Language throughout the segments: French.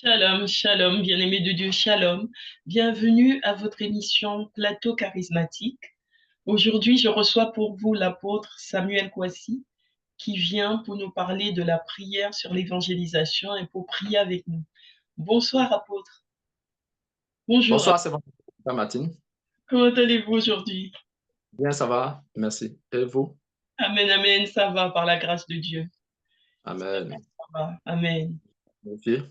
Shalom, shalom, bien-aimés de Dieu, shalom. Bienvenue à votre émission Plateau charismatique. Aujourd'hui, je reçois pour vous l'apôtre Samuel Kouassi qui vient pour nous parler de la prière sur l'évangélisation et pour prier avec nous. Bonsoir, apôtre. Bonjour. Bonsoir, c'est bon. Bonsoir, Martine. Comment allez-vous aujourd'hui? Bien, ça va. Merci. Et vous? Amen, amen, ça va par la grâce de Dieu. Amen. Ça va, amen. Merci.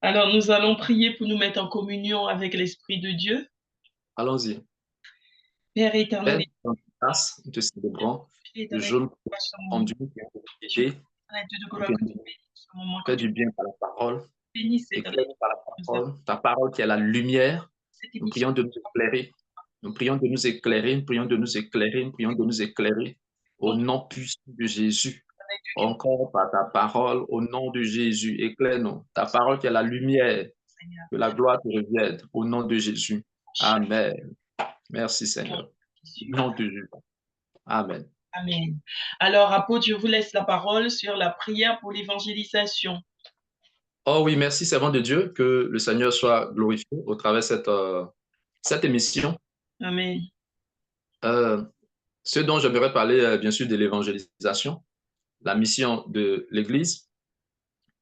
Alors, nous allons prier pour nous mettre en communion avec l'Esprit de Dieu. Allons-y. Père éternel, Père, dans ta grâce, nous te célébrons. Le éternel, jour ce moment. rendu qui a Je été prie, Dieu de et gloire, que que tu nous bénisses ce moment, que fais tu du bien par la parole. bénisses, éternel, Éclaire par la nous avons parole. Ta parole qui est la lumière. cette Nous émission. prions de nous éclairer. Nous prions de nous éclairer. Nous prions de nous éclairer. Nous prions de nous éclairer. Au Ton nom puissant de Jésus. Dieu Encore par ta parole, au nom de Jésus, éclaire-nous. Ta parole qui est la lumière. Seigneur. Que la gloire te revienne. Au nom de Jésus. Amen. Merci Seigneur. Au nom de Jésus. Amen. Amen. Alors, apôtre, je vous laisse la parole sur la prière pour l'évangélisation. Oh oui, merci servant de Dieu, que le Seigneur soit glorifié au travers de cette émission. Amen. Ce dont j'aimerais parler, bien sûr, de l'évangélisation, la mission de l'Église,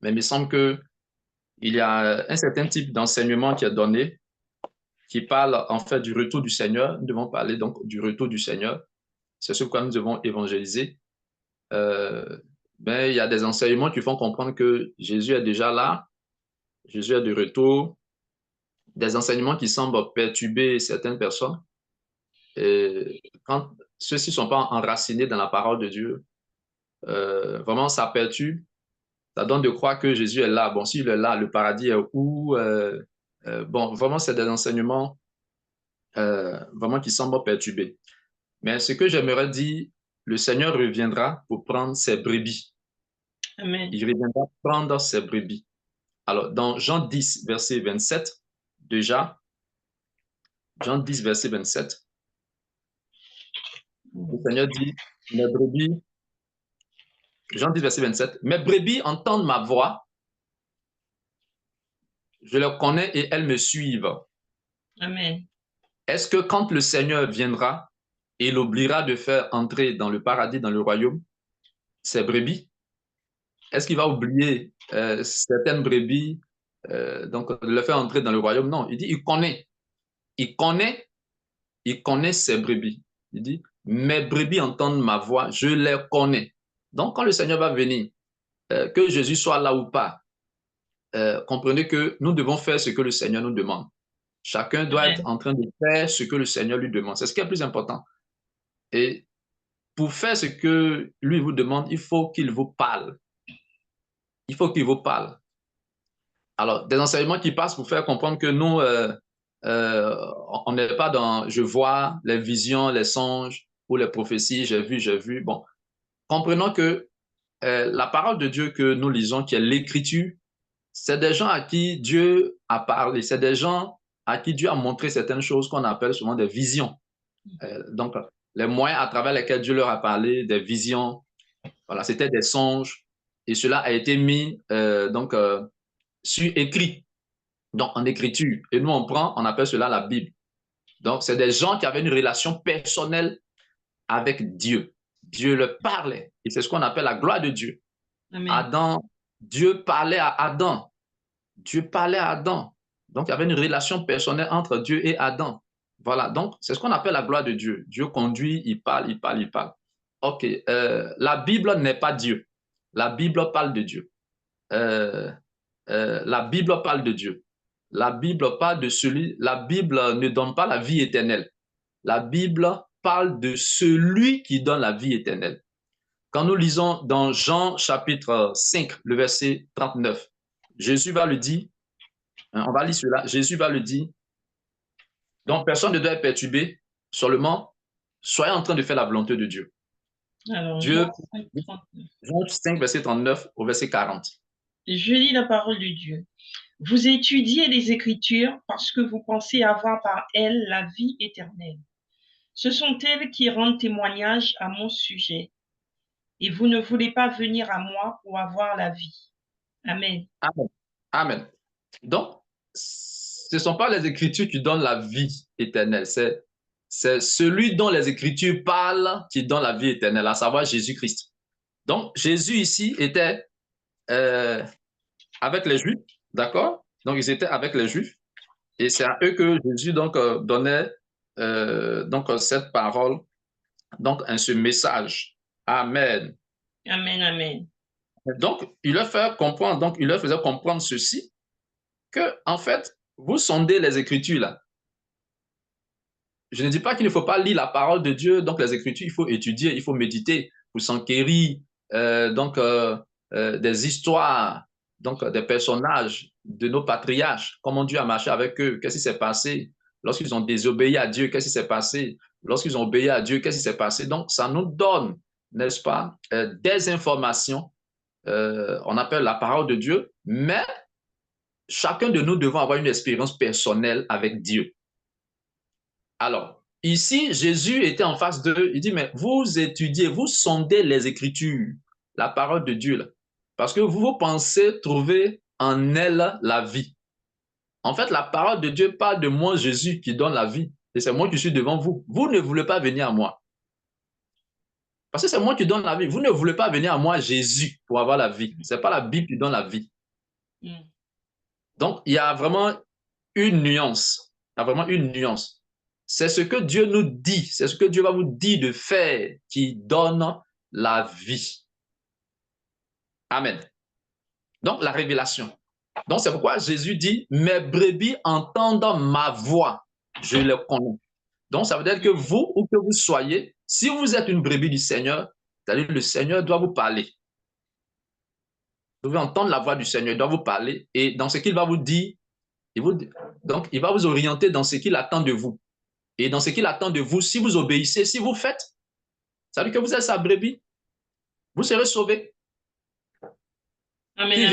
mais il me semble qu'il y a un certain type d'enseignement qui est donné, qui parle en fait du retour du Seigneur. Nous devons parler donc du retour du Seigneur. C'est ce quoi nous devons évangéliser. Il y a des enseignements qui font comprendre que Jésus est déjà là, Jésus est de retour, des enseignements qui semblent perturber certaines personnes. Et quand ceux-ci ne sont pas enracinés dans la parole de Dieu, vraiment ça perturbe, ça donne de croire que Jésus est là. Bon, s'il est là, le paradis est où? Bon, vraiment, c'est des enseignements vraiment qui semblent perturber. Mais ce que j'aimerais dire, le Seigneur reviendra pour prendre ses brebis. Amen. Il reviendra prendre ses brebis. Alors, dans Jean 10, verset 27, déjà, Jean 10, verset 27, le Seigneur dit, mes brebis, Jean 10, verset 27, mes brebis entendent ma voix, je les connais et elles me suivent. Amen. Est-ce que quand le Seigneur viendra, il oubliera de faire entrer dans le paradis, dans le royaume, ses brebis? Est-ce qu'il va oublier certaines brebis, donc de les faire entrer dans le royaume? Non, il dit, il connaît, il connaît ses brebis. Il dit, mes brebis entendent ma voix, je les connais. Donc quand le Seigneur va venir, que Jésus soit là ou pas, comprenez que nous devons faire ce que le Seigneur nous demande. Chacun doit être Amen. en train de faire ce que le Seigneur lui demande. C'est ce qui est le plus important. Et pour faire ce que lui vous demande, il faut qu'il vous parle. Il faut qu'il vous parle. Alors, des enseignements qui passent pour faire comprendre que nous, on n'est pas dans je vois les visions, les songes ou les prophéties, j'ai vu, j'ai vu. Bon, comprenons que la parole de Dieu que nous lisons, qui est l'écriture, c'est des gens à qui Dieu a parlé, c'est des gens à qui Dieu a montré certaines choses qu'on appelle souvent des visions. Donc, les moyens à travers lesquels Dieu leur a parlé, des visions, voilà, c'était des songes, et cela a été mis sur écrit, donc en écriture. Et nous, on appelle cela la Bible. Donc, c'est des gens qui avaient une relation personnelle avec Dieu. Dieu leur parlait, et c'est ce qu'on appelle la gloire de Dieu. Amen. Adam, Dieu parlait à Adam. Dieu parlait à Adam. Donc, il y avait une relation personnelle entre Dieu et Adam. Voilà, donc c'est ce qu'on appelle la gloire de Dieu. Dieu conduit, il parle, il parle, il parle. Ok, la Bible n'est pas Dieu. La Bible parle de Dieu. Euh, la Bible parle de Dieu. La Bible parle de celui, la Bible ne donne pas la vie éternelle. La Bible parle de celui qui donne la vie éternelle. Quand nous lisons dans Jean chapitre 5, le verset 39, Jésus va le dire, on va lire cela, Jésus va le dire, donc personne ne doit être perturbé, seulement soyez en train de faire la volonté de Dieu. Alors, Jean Dieu, 5, 39. Jean 5, verset 39 au verset 40. Je lis la parole de Dieu. Vous étudiez les Écritures parce que vous pensez avoir par elles la vie éternelle. Ce sont elles qui rendent témoignage à mon sujet. Et vous ne voulez pas venir à moi pour avoir la vie. Amen. Amen. Amen. Donc, ce ne sont pas les Écritures qui donnent la vie éternelle, c'est celui dont les Écritures parlent qui donne la vie éternelle, à savoir Jésus-Christ. Donc, Jésus ici était avec les Juifs, d'accord? Donc, ils étaient avec les Juifs, et c'est à eux que Jésus donc donnait donc cette parole, donc ce message. Amen. Amen, amen. Donc, il leur fait comprendre, donc il leur faisait comprendre ceci, que en fait, vous sondez les Écritures là. Je ne dis pas qu'il ne faut pas lire la parole de Dieu, donc les Écritures, il faut étudier, il faut méditer pour s'enquérir des histoires, donc des personnages de nos patriarches, comment Dieu a marché avec eux, qu'est-ce qui s'est passé lorsqu'ils ont désobéi à Dieu, qu'est-ce qui s'est passé lorsqu'ils ont obéi à Dieu, qu'est-ce qui s'est passé. Donc, ça nous donne, n'est-ce pas, des informations, on appelle la parole de Dieu, mais chacun de nous devons avoir une expérience personnelle avec Dieu. Alors, ici, Jésus était en face d'eux. Il dit, mais vous étudiez, vous sondez les Écritures, la parole de Dieu, là, parce que vous pensez trouver en elle la vie. En fait, la parole de Dieu parle de moi, Jésus, qui donne la vie. Et c'est moi qui suis devant vous. Vous ne voulez pas venir à moi. Parce que c'est moi qui donne la vie. Vous ne voulez pas venir à moi, Jésus, pour avoir la vie. Ce n'est pas la Bible qui donne la vie. Mm. Donc, il y a vraiment une nuance. Il y a vraiment une nuance. C'est ce que Dieu nous dit, c'est ce que Dieu va vous dire de faire qui donne la vie. Amen. Donc, la révélation. Donc, c'est pourquoi Jésus dit, mes brebis entendent ma voix, je les connais. Donc, ça veut dire que vous, où que vous soyez, si vous êtes une brebis du Seigneur, c'est-à-dire le Seigneur doit vous parler. Vous devez entendre la voix du Seigneur, il doit vous parler. Et dans ce qu'il va vous dire, donc, il va vous orienter dans ce qu'il attend de vous. Et dans ce qu'il attend de vous, si vous obéissez, si vous faites, ça veut dire que vous êtes sa brebis, vous serez sauvés. Amen, Qui amen.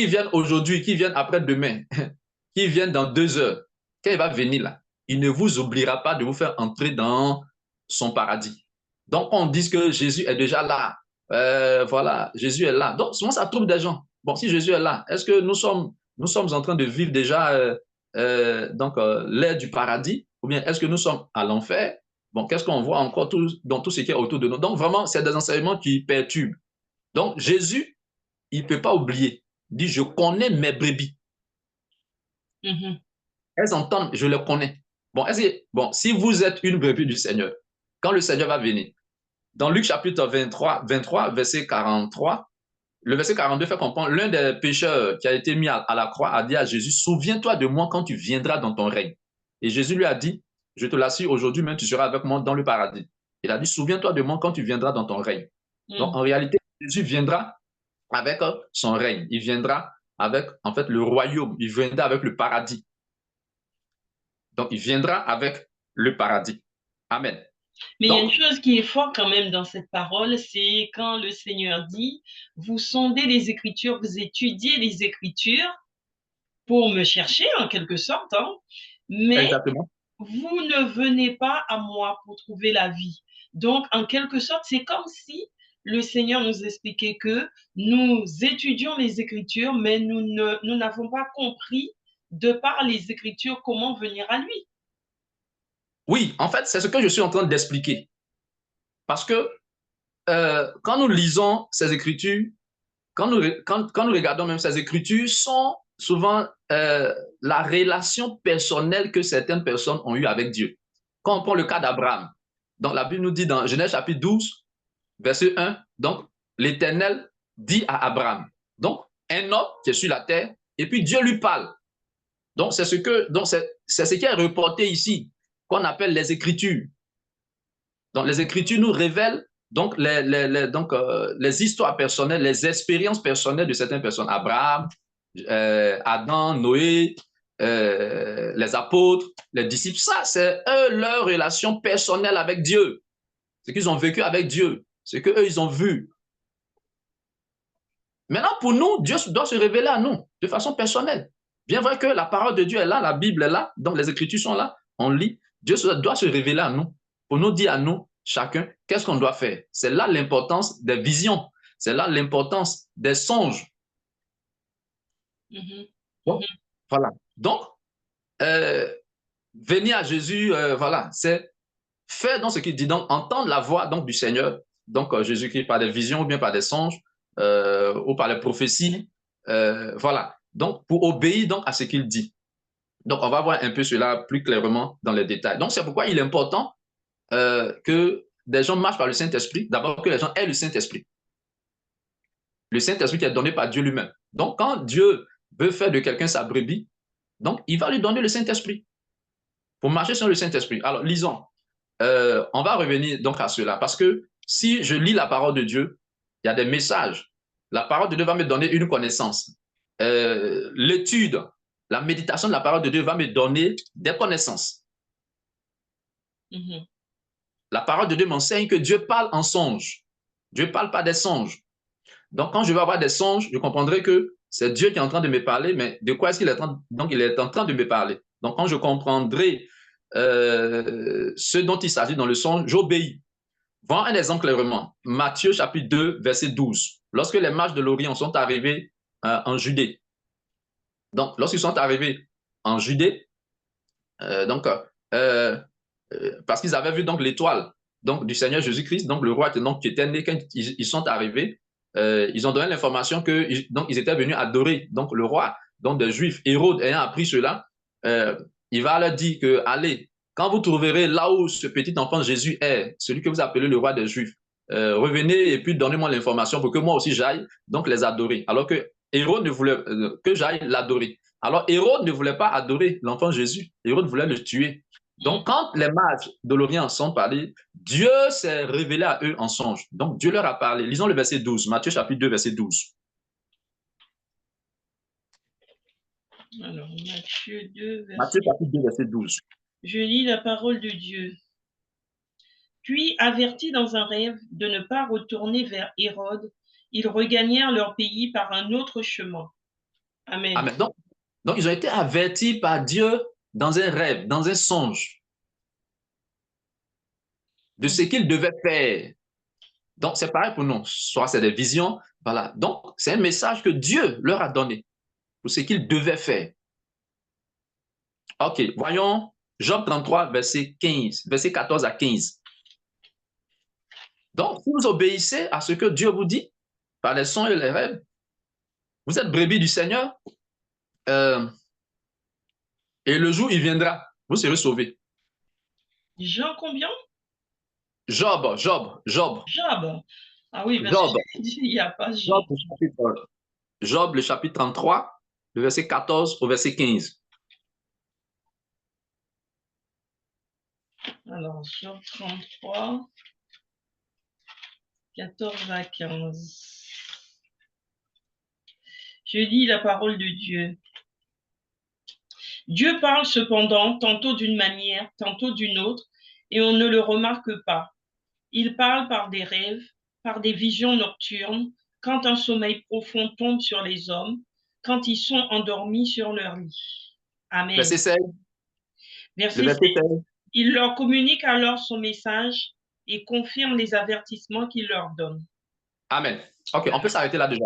viennent aujourd'hui, qui viennent après-demain, qui viennent dans 2 heures, quand il va venir là, il ne vous oubliera pas de vous faire entrer dans son paradis. Donc, on dit que Jésus est déjà là. Voilà, Jésus est là. Donc, souvent, ça trouble des gens. Bon, si Jésus est là, est-ce que nous sommes en train de vivre déjà l'ère du paradis? Ou bien est-ce que nous sommes à l'enfer? Bon, qu'est-ce qu'on voit encore dans tout ce qui est autour de nous? Donc, vraiment, c'est des enseignements qui perturbent. Donc, Jésus, il ne peut pas oublier. Il dit, je connais mes brebis. Mhm. Elles entendent, je les connais. Bon, si vous êtes une brebis du Seigneur, quand le Seigneur va venir, dans Luc chapitre 23, verset 43, le verset 42 fait comprendre, l'un des pécheurs qui a été mis à la croix a dit à Jésus, souviens-toi de moi quand tu viendras dans ton règne. Et Jésus lui a dit, je te l'assure, aujourd'hui même tu seras avec moi dans le paradis. Il a dit, souviens-toi de moi quand tu viendras dans ton règne. Donc Mm. en réalité, Jésus viendra avec son règne. Il viendra avec, en fait, le royaume. Il viendra avec le paradis. Donc, il viendra avec le paradis. Amen. Mais il y a une Donc, chose qui est forte quand même dans cette parole, c'est quand le Seigneur dit, vous sondez les Écritures, vous étudiez les Écritures pour me chercher en quelque sorte, hein, mais exactement. vous ne venez pas à moi pour trouver la vie. Donc, en quelque sorte, c'est comme si le Seigneur nous expliquait que nous étudions les Écritures, mais nous n'avons pas compris de par les Écritures comment venir à lui. Oui, en fait, c'est ce que je suis en train d'expliquer. Parce que quand nous lisons ces écritures, quand nous regardons même ces écritures, sont souvent la relation personnelle que certaines personnes ont eue avec Dieu. Quand on prend le cas d'Abraham, donc la Bible nous dit dans Genèse chapitre 12, verset 1, donc l'Éternel dit à Abraham, donc un homme qui est sur la terre, et puis Dieu lui parle. Donc c'est ce qui est reporté ici, qu'on appelle les Écritures. Donc les Écritures nous révèlent donc les histoires personnelles, les expériences personnelles de certaines personnes. Abraham, Adam, Noé, les apôtres, les disciples. Ça, c'est eux, leur relation personnelle avec Dieu. Ce qu'ils ont vécu avec Dieu, ce qu'eux, ils ont vu. Maintenant, pour nous, Dieu doit se révéler à nous de façon personnelle. Bien vrai que la parole de Dieu est là, la Bible est là, donc les Écritures sont là, on lit. Dieu doit se révéler à nous, pour nous dire à nous, chacun, qu'est-ce qu'on doit faire. C'est là l'importance des visions, c'est là l'importance des songes. Donc, voilà. Donc, venir à Jésus, voilà, c'est faire donc ce qu'il dit, donc entendre la voix donc, du Seigneur, donc Jésus-Christ par des visions ou bien par des songes ou par les prophéties, voilà. Donc, pour obéir donc à ce qu'il dit. Donc, on va voir un peu cela plus clairement dans les détails. Donc, c'est pourquoi il est important que des gens marchent par le Saint-Esprit, d'abord que les gens aient le Saint-Esprit. Le Saint-Esprit qui est donné par Dieu lui-même. Donc, quand Dieu veut faire de quelqu'un sa brebis, donc il va lui donner le Saint-Esprit pour marcher sur le Saint-Esprit. Alors, lisons. On va revenir donc à cela parce que si je lis la parole de Dieu, il y a des messages. La parole de Dieu va me donner une connaissance. L'étude, la méditation de la parole de Dieu va me donner des connaissances. La parole de Dieu m'enseigne que Dieu parle en songe. Dieu ne parle pas des songes. Donc, quand je vais avoir des songes, je comprendrai que c'est Dieu qui est en train de me parler, mais de quoi est-ce qu'il est en train, donc il est en train de me parler. Donc, quand je comprendrai ce dont il s'agit dans le songe, j'obéis. Voyons un exemple clairement. Matthieu chapitre 2, verset 12. Lorsque les mages de l'Orient sont arrivés en Judée. Donc, lorsqu'ils sont arrivés en Judée, parce qu'ils avaient vu donc l'étoile donc, du Seigneur Jésus-Christ, donc le roi donc, qui était né quand ils sont arrivés, ils ont donné l'information qu'ils étaient venus adorer donc, le roi, donc des Juifs. Hérode ayant appris cela, il va leur dire que, allez, quand vous trouverez là où ce petit enfant Jésus est, celui que vous appelez le roi des Juifs, revenez et puis donnez-moi l'information pour que moi aussi j'aille donc les adorer. Alors que Hérode ne voulait que j'aille l'adorer. Alors Hérode ne voulait pas adorer l'enfant Jésus. Hérode voulait le tuer. Donc, quand les mages de l'Orient sont parlés, Dieu s'est révélé à eux en songe. Donc, Dieu leur a parlé. Lisons le verset 12, Matthieu chapitre 2, verset 12. Alors, Matthieu 2, Matthieu chapitre 2, verset 12. Je lis la parole de Dieu. Puis, avertis dans un rêve de ne pas retourner vers Hérode, ils regagnèrent leur pays par un autre chemin. Amen. Amen. Donc, ils ont été avertis par Dieu dans un rêve, dans un songe, de ce qu'ils devaient faire. Donc, c'est pareil pour nous. Soit c'est des visions, voilà. Donc, c'est un message que Dieu leur a donné pour ce qu'ils devaient faire. OK, voyons Job 33, verset 15, verset 14 à 15. Donc, si vous obéissez à ce que Dieu vous dit, par les sons et les rêves, vous êtes brebis du Seigneur, et le jour, il viendra, vous serez sauvés. Jean combien? Job. Job. Ah oui, parce Job. que il n'y a pas Jean. Job, le chapitre 33, le verset 14 au verset 15. Alors, Job 33, 14 à 15. Je lis la parole de Dieu. Dieu parle cependant tantôt d'une manière, tantôt d'une autre, et on ne le remarque pas. Il parle par des rêves, par des visions nocturnes, quand un sommeil profond tombe sur les hommes, quand ils sont endormis sur leur lit. Amen. Verset 16. Verset 16. Il leur communique alors son message et confirme les avertissements qu'il leur donne. Amen. OK, on peut s'arrêter là déjà.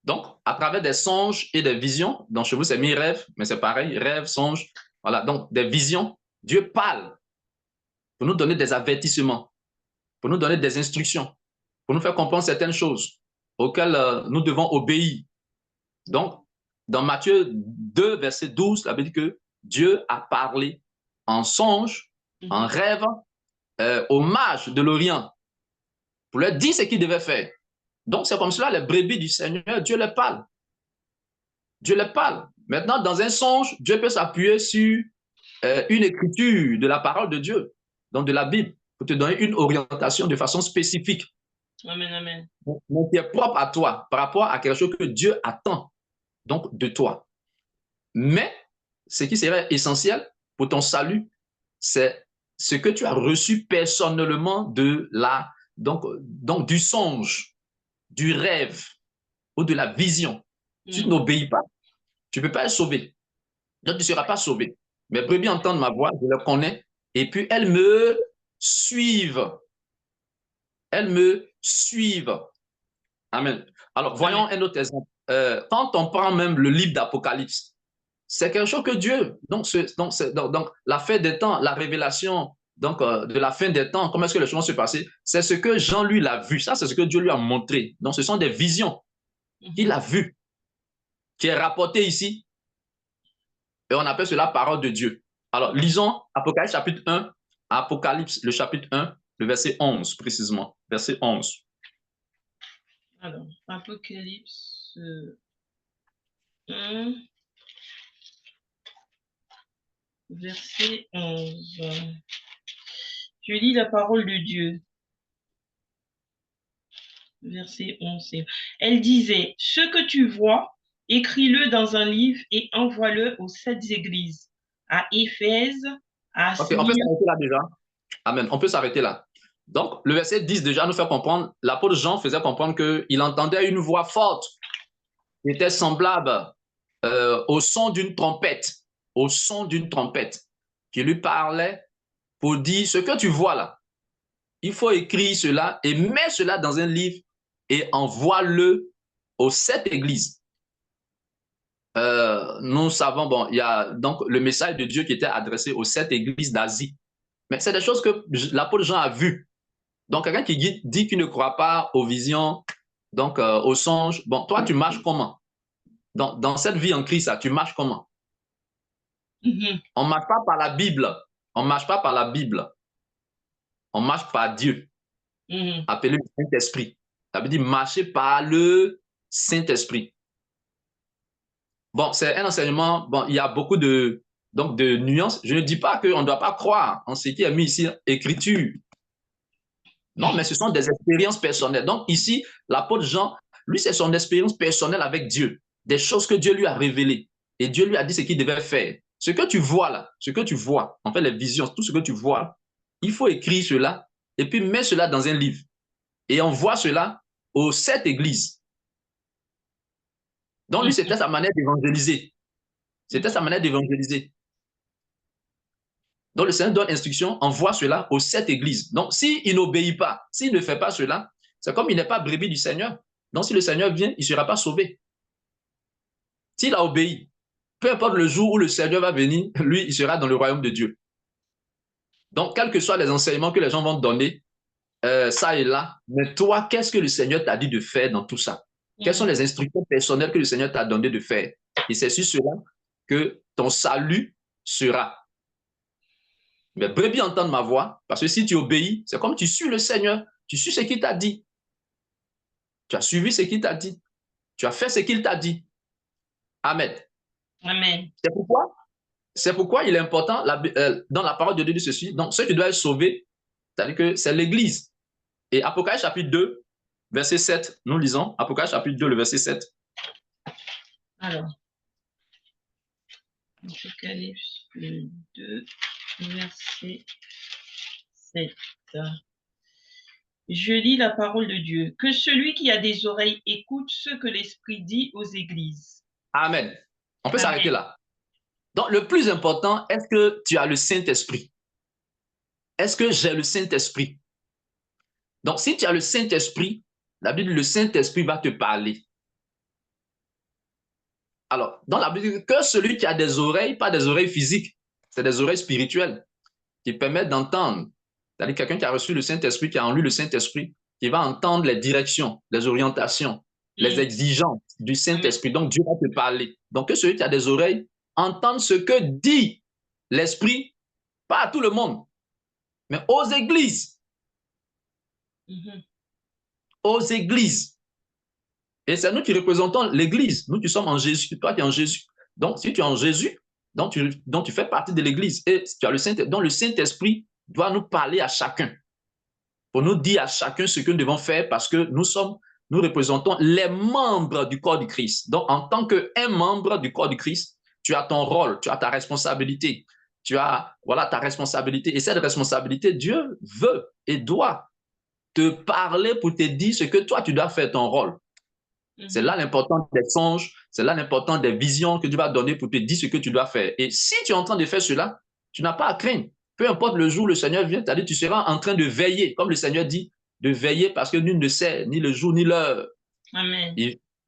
Donc, à travers des songes et des visions, donc chez vous, c'est mis rêve, mais c'est pareil, rêve, songe, voilà, donc des visions, Dieu parle pour nous donner des avertissements, pour nous donner des instructions, pour nous faire comprendre certaines choses auxquelles nous devons obéir. Donc, dans Matthieu 2, verset 12, ça veut dire que Dieu a parlé en songe, en rêve, aux mages de l'Orient pour leur dire ce qu'ils devaient faire. Donc, c'est comme cela, les brebis du Seigneur, Dieu les parle. Dieu les parle. Maintenant, dans un songe, Dieu peut s'appuyer sur une écriture de la parole de Dieu, donc de la Bible, pour te donner une orientation de façon spécifique. Amen, amen. Donc, qui est propre à toi, par rapport à quelque chose que Dieu attend donc de toi. Mais ce qui serait essentiel pour ton salut, c'est ce que tu as reçu personnellement de donc du songe, du rêve ou de la vision. Si tu n'obéis pas, tu ne peux pas être sauvé. Donc, tu ne seras pas sauvé. Mes brebis entendent ma voix, je les connais, et puis elles me suivent. Elles me suivent. Amen. Alors, voyons un autre exemple. Quand on prend même le livre d'Apocalypse, c'est quelque chose que Dieu, donc la fin des temps, la révélation de la fin des temps, comment est-ce que les choses vont se passer, c'est ce que Jean, lui, l'a vu. Ça, c'est ce que Dieu lui a montré. Donc, ce sont des visions qu'il a vues, qui est rapporté ici, et on appelle cela parole de Dieu. Alors, lisons Apocalypse chapitre 1, Apocalypse, le chapitre 1, le verset 11, précisément, verset 11. Alors, Apocalypse 1, verset 11. Je lis la parole de Dieu. Verset 11. Elle disait, ce que tu vois, écris-le dans un livre et envoie-le aux 7 églises, à Éphèse, à Ok, on peut Smyrne. s'arrêter là déjà. Amen. On peut s'arrêter là. Donc, le verset 10 déjà nous fait comprendre, l'apôtre Jean faisait comprendre qu'il entendait une voix forte qui était semblable au son d'une trompette, qui lui parlait pour dire ce que tu vois là. Il faut écrire cela et mets cela dans un livre et envoie-le aux 7 églises. Nous savons, bon, il y a donc le message de Dieu qui était adressé aux 7 églises d'Asie. Mais c'est des choses que l'apôtre Jean a vues. Donc, quelqu'un qui dit qu'il ne croit pas aux visions, donc aux songes, bon, toi, tu marches comment? Dans cette vie en Christ, tu marches comment? On ne marche pas par la Bible. On ne marche pas par la Bible. On marche par Dieu, appelé le Saint-Esprit. Ça veut dire marcher par le Saint-Esprit. Bon, c'est un enseignement, bon, il y a beaucoup donc de nuances. Je ne dis pas qu'on ne doit pas croire en ce qui est mis ici, écriture. Non, mais ce sont des expériences personnelles. Donc ici, l'apôtre Jean, lui, c'est son expérience personnelle avec Dieu, des choses que Dieu lui a révélées. Et Dieu lui a dit ce qu'il devait faire. Ce que tu vois là, ce que tu vois, en fait, les visions, tout ce que tu vois, il faut écrire cela et puis mets cela dans un livre. Et envoie cela aux 7 églises. Donc lui, c'était sa manière d'évangéliser. C'était sa manière d'évangéliser. Donc le Seigneur donne instruction, envoie cela aux 7 églises. Donc s'il n'obéit pas, s'il ne fait pas cela, c'est comme il n'est pas brebis du Seigneur. Donc si le Seigneur vient, il ne sera pas sauvé. S'il a obéi, peu importe le jour où le Seigneur va venir, lui, il sera dans le royaume de Dieu. Donc, quels que soient les enseignements que les gens vont te donner, ça et là, mais toi, qu'est-ce que le Seigneur t'a dit de faire dans tout ça? Quelles sont les instructions personnelles que le Seigneur t'a donné de faire? Et c'est sur cela que ton salut sera. Mais brebis entendre ma voix, parce que si tu obéis, c'est comme tu suis le Seigneur, tu suis ce qu'il t'a dit. Tu as suivi ce qu'il t'a dit. Tu as fait ce qu'il t'a dit. Amen. Amen. C'est pourquoi il est important, dans la parole de Dieu, de ceci, donc ceux qui doivent être sauvés, c'est-à-dire que c'est l'Église. Et Apocalypse chapitre 2, verset 7, nous lisons, Apocalypse chapitre 2, le verset 7. Alors, Apocalypse 2, verset 7. Je lis la parole de Dieu. Que celui qui a des oreilles écoute ce que l'Esprit dit aux églises. Amen. On peut s'arrêter là. Donc, le plus important, est-ce que tu as le Saint-Esprit? Est-ce que j'ai le Saint-Esprit? Donc, si tu as le Saint-Esprit, la Bible, le Saint-Esprit va te parler. Alors, dans la Bible, que celui qui a des oreilles, pas des oreilles physiques, c'est des oreilles spirituelles qui permettent d'entendre. C'est-à-dire quelqu'un qui a reçu le Saint-Esprit, qui a en lui le Saint-Esprit, qui va entendre les directions, les orientations, les exigences du Saint-Esprit. Donc, Dieu va te parler. Donc, que celui qui a des oreilles entende ce que dit l'Esprit, pas à tout le monde, mais aux églises. Aux églises. Et c'est nous qui représentons l'Église. Nous qui sommes en Jésus, toi qui es en Jésus. Donc, si tu es en Jésus, donc tu fais partie de l'Église. Et tu as le Saint-Esprit doit nous parler à chacun. Pour nous dire à chacun ce que nous devons faire parce que nous représentons les membres du corps du Christ. Donc, en tant qu'un membre du corps du Christ, tu as ton rôle, tu as ta responsabilité. Tu as, voilà, ta responsabilité. Et cette responsabilité, Dieu veut et doit te parler pour te dire ce que toi, tu dois faire, ton rôle. C'est là l'important des songes, c'est là l'important des visions que Dieu va donner pour te dire ce que tu dois faire. Et si tu es en train de faire cela, tu n'as pas à craindre. Peu importe le jour où le Seigneur vient, c'est-à-dire tu seras en train de veiller, comme le Seigneur dit, de veiller parce que nul ne sait ni le jour ni l'heure. Amen.